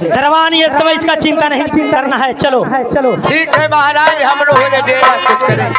दरबान ये समय इसका चिंता नहीं करना है। चलो चलो ठीक है महाराज, हम लोग हो डेरा कुछ करें।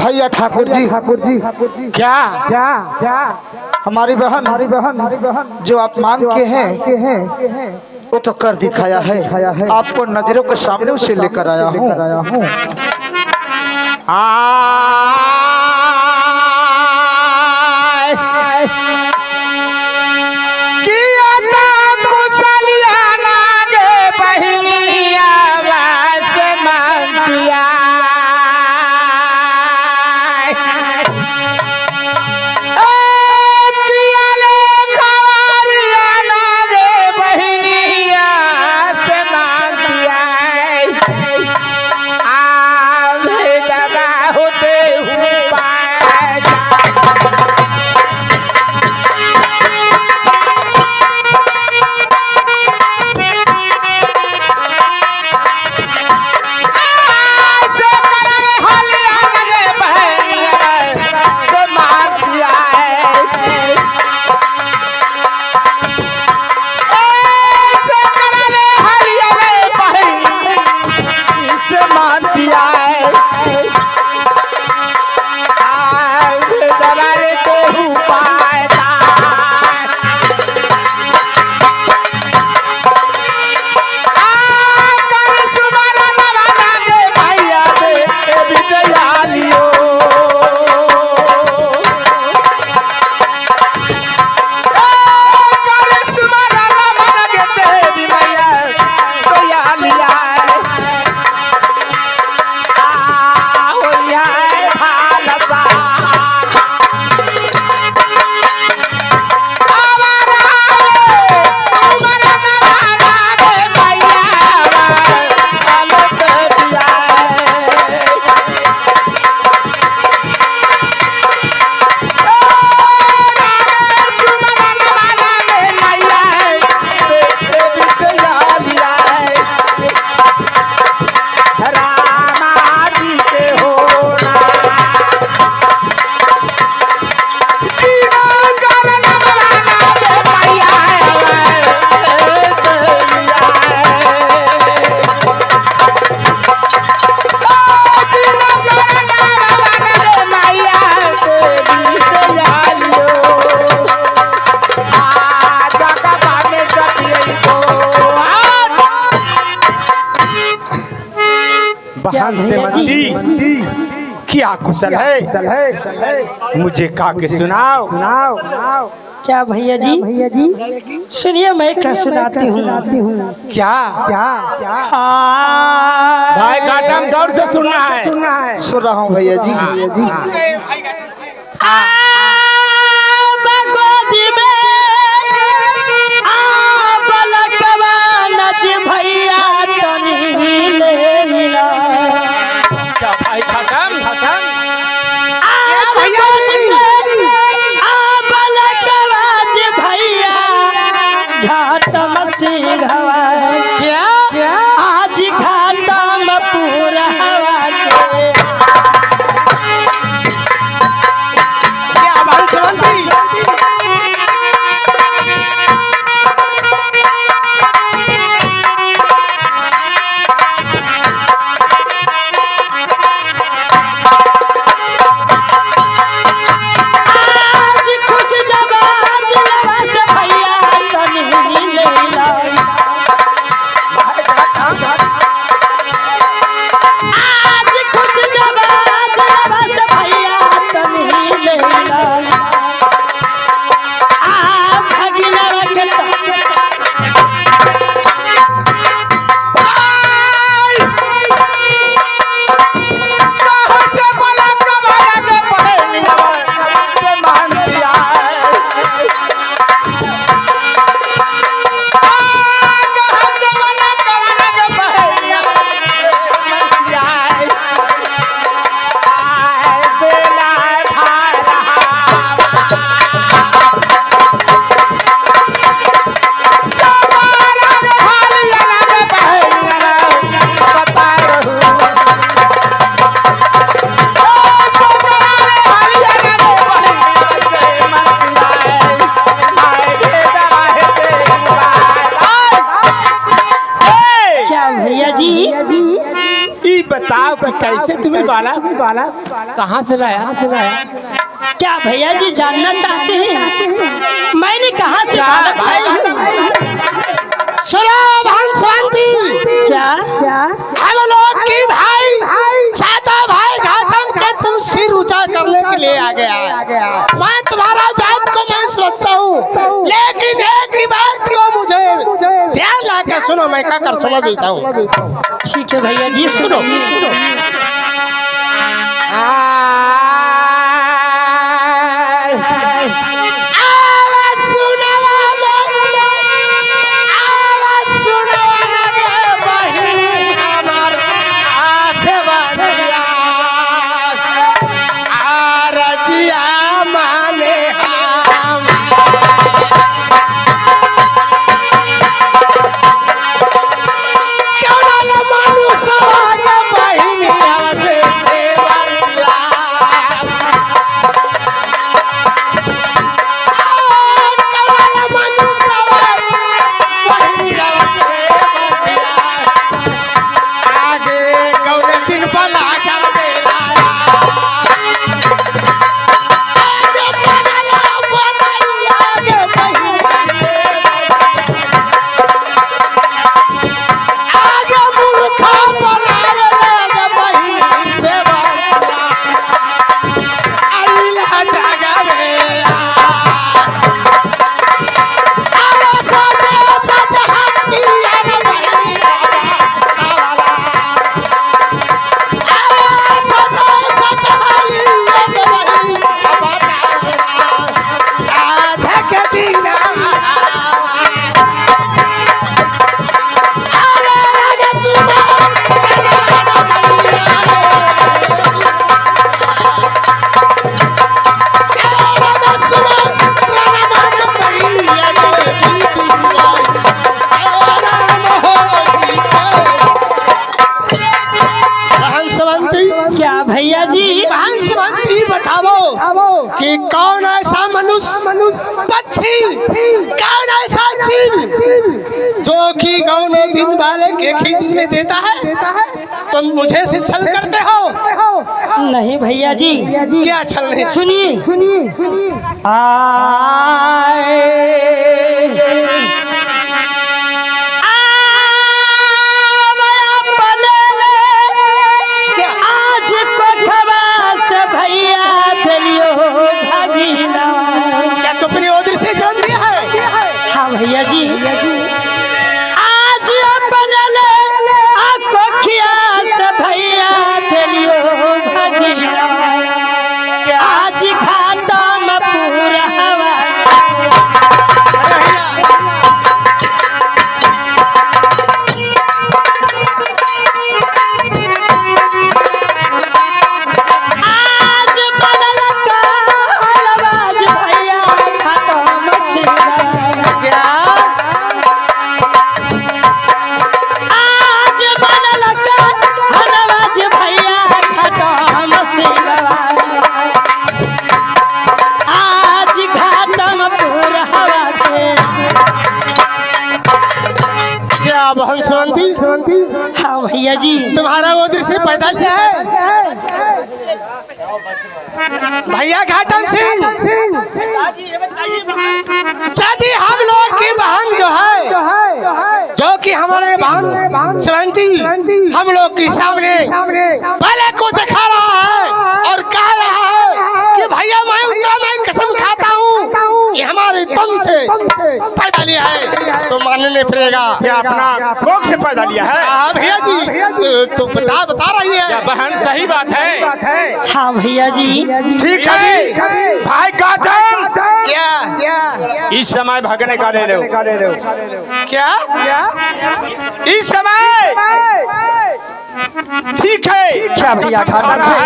भैया ठाकुर जी क्या हमारी बहन जो आप मांग के हैं वो तो कर दिखाया है। आपको नजरों के सामने उसे लेकर आया हूँ। बहन से मंदी क्या कुशल है मुझे का के सुनाओ। क्या भैया जी सुनिए मैं क्या सुनाती हूँ। क्या भाई का दम दौड़ से सुनना है। सुन रहा हूँ भैया जी। क्या भाई खत्म क्या आज घाटम पूरा हवा के क्या भाई बताओ कि कैसे तुम्हें बाला कहाँ से लाया। क्या भैया जी जानना चाहते हैं मैंने कहाँ से क्या हम लोग की भाई साता भाई घाटम के तुम सिर ऊंचा करने के लिए आ गया। मैं तुम्हारा बात को मैं समझता हूँ, लेकिन एक ही बात को मुझे ध्यान ला के सुनो। मैं क्या कर सुना देता हूँ। ठीक है भैया जी सुनो। कि कौन ऐसा मनुष्य पक्षी कौन ऐसा जीव जो कि गौने दिन वाले के खींच में देता है। तुम मुझे से छल करते हो। नहीं भैया जी क्या छल नहीं। सुनिए आज को आज बनल कोखिया से भैया देलियो भगिया आज खातम पूरा हवा आज बनल कालबाज भैया खातम सिरा आज बनल कालबाज भैया खातम सिरा आज खातम पूरा हवा के क्या बहन सुनती हाँ भैया जी तुम्हारा वो दृश्य पैदा से है भैया घाटम सिंह यदि हम लोग की बहन जो कि हमारे बहन श्रवंती हम लोग के सामने भले को दिखा रहा है और कह रहा है कि भैया मैं कसम खाता हूँ कि हमारे तन से पैदा लिया है तो मानने पड़ेगा। क्या अपना कोख से पैदा लिया है? हाँ भैया जी तो बता रही है बहन सही बात है। हाँ भैया जी ठीक है भाई काटन क्या इस समय भगने का ले लो क्या इस समय ठीक है। क्या भैया घाटन से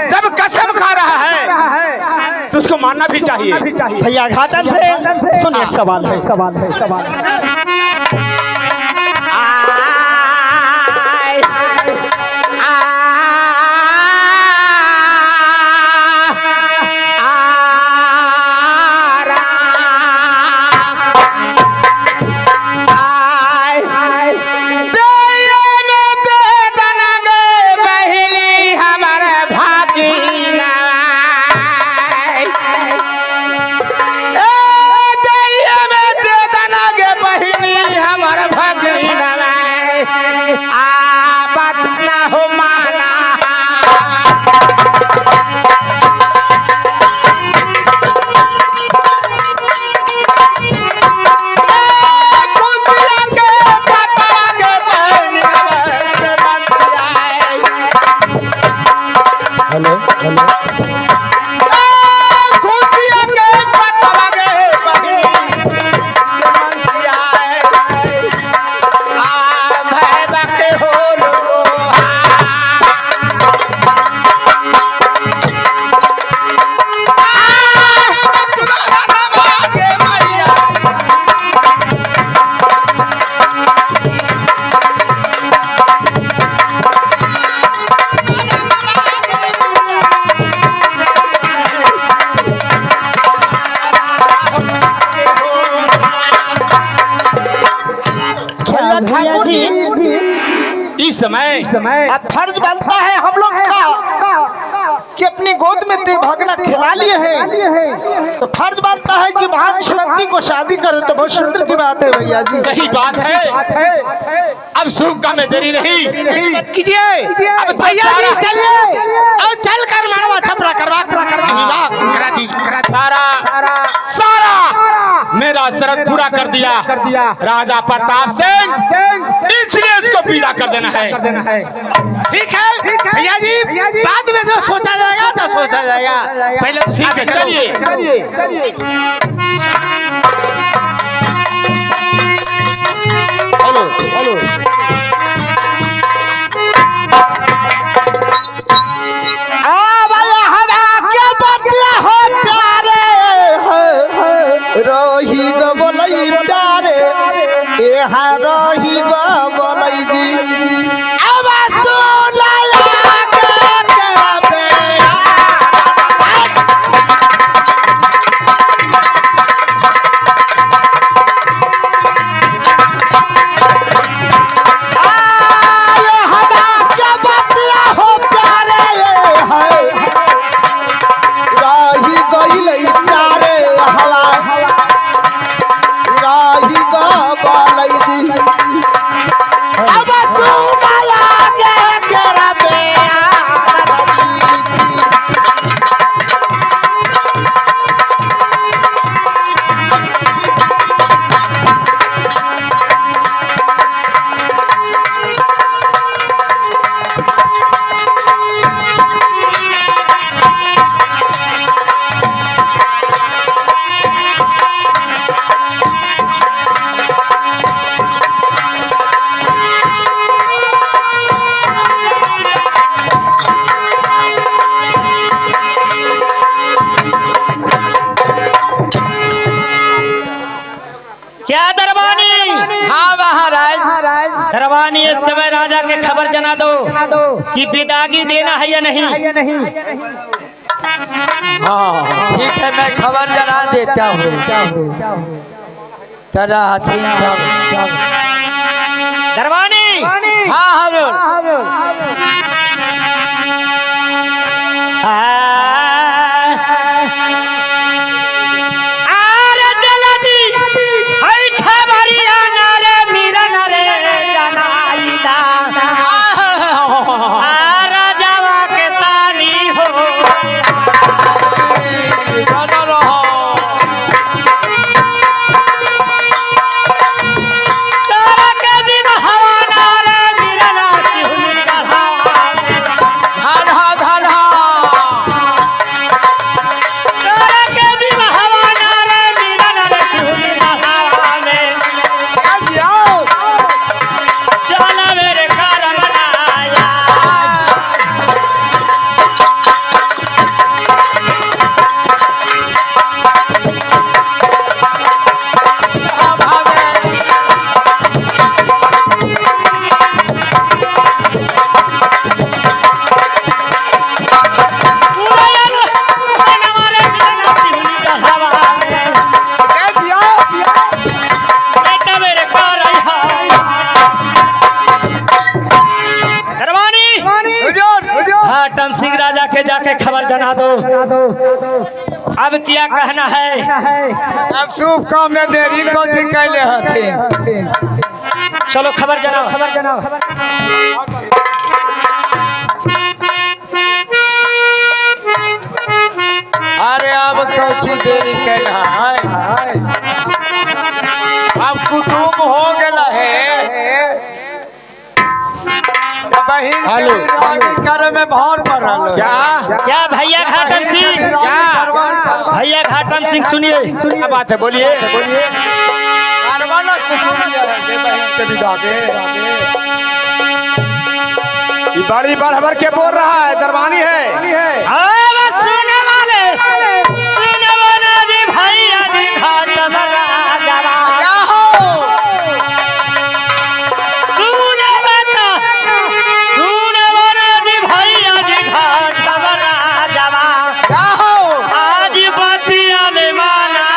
जब कसम खा रहा है तो उसको मानना भी चाहिए। भैया घाटन से सुन एक सवाल है इस समय अब फर्ज बनता है हम लोग का कि अपनी गोद में ते भगना खिला लिए हैं तो फर्ज बनता है कि बहन श्रवंती को शादी करें तो बहुत सुंदर की बात है भैया जी। सही बात है। अब शुभ का में देरी नहीं कीजिए अब भैया जी चलिए और चल कर मरवा छपरा करवा विवाह करा दीजिए। सारा मेरा शर्त पूरा कर दिया राजा प्रताप सिंह, इसलिए इसको पीला कर देना है। ठीक है भैया जी बाद में जो सोचा जाएगा तो सोचा जाएगा, पहले तो ठीक है चलिए। हेलो रही गो बोलई प्यारे यहाँ रही गो बोलई जी अब सुनाया के तेरा बेया आयो हवा के बतिया हो प्यारे है रही गई प्यारे हवा राही गो बोलै जी अब तू माया क्या दरबानी? हाँ महाराज। दरबानी इस समय राजा के खबर जना दो कि विदागी देना है या नहीं। हाँ ठीक है, मैं खबर जना देता हूँ। तेरा हथीन दरबानी। हाँ हजूर। अरे जल्दी हई खबरिया नारे मीरा नारे जनाईदा राजावा के तानी हो तारा के दिन हवा नारे मीरा नाची हुई कहा तारा के दिन हवा नारे मीरा नाची हुई कहा में चला मेरे घर बनाया हाटम सिंह राजा के जाके खबर जना दो। अब क्या कहना है? अब शुभ काम में देरी को कैले हथीन। चलो खबर जनाओ। अरे अब कौची देरी कैला है? अब कुटुम हो गया है। बहिन हेलो। करे में भार पड़ रहा क्या भैया घाटम सिंह? भैया घाटम सिंह सुनिए। क्या बात है, बोलिए। बहन के विदा के ये बड़ी बढ़ के बोल रहा है, दरबानी है। सुने वाले जी भैया जी घाटम राजावा सुने वाले जी भैया जी घाटम राजावा आज बतिया ले माना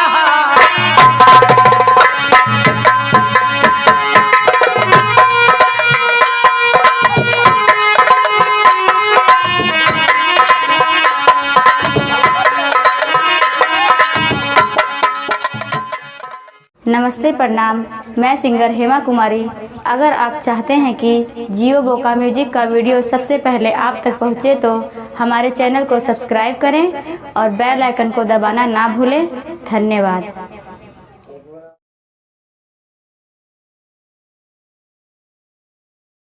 नमस्ते प्रणाम, मैं सिंगर हेमा कुमारी। अगर आप चाहते हैं कि जियो बोका म्यूजिक का वीडियो सबसे पहले आप तक पहुंचे तो हमारे चैनल को सब्सक्राइब करें और बेल आइकन को दबाना ना भूलें। धन्यवाद।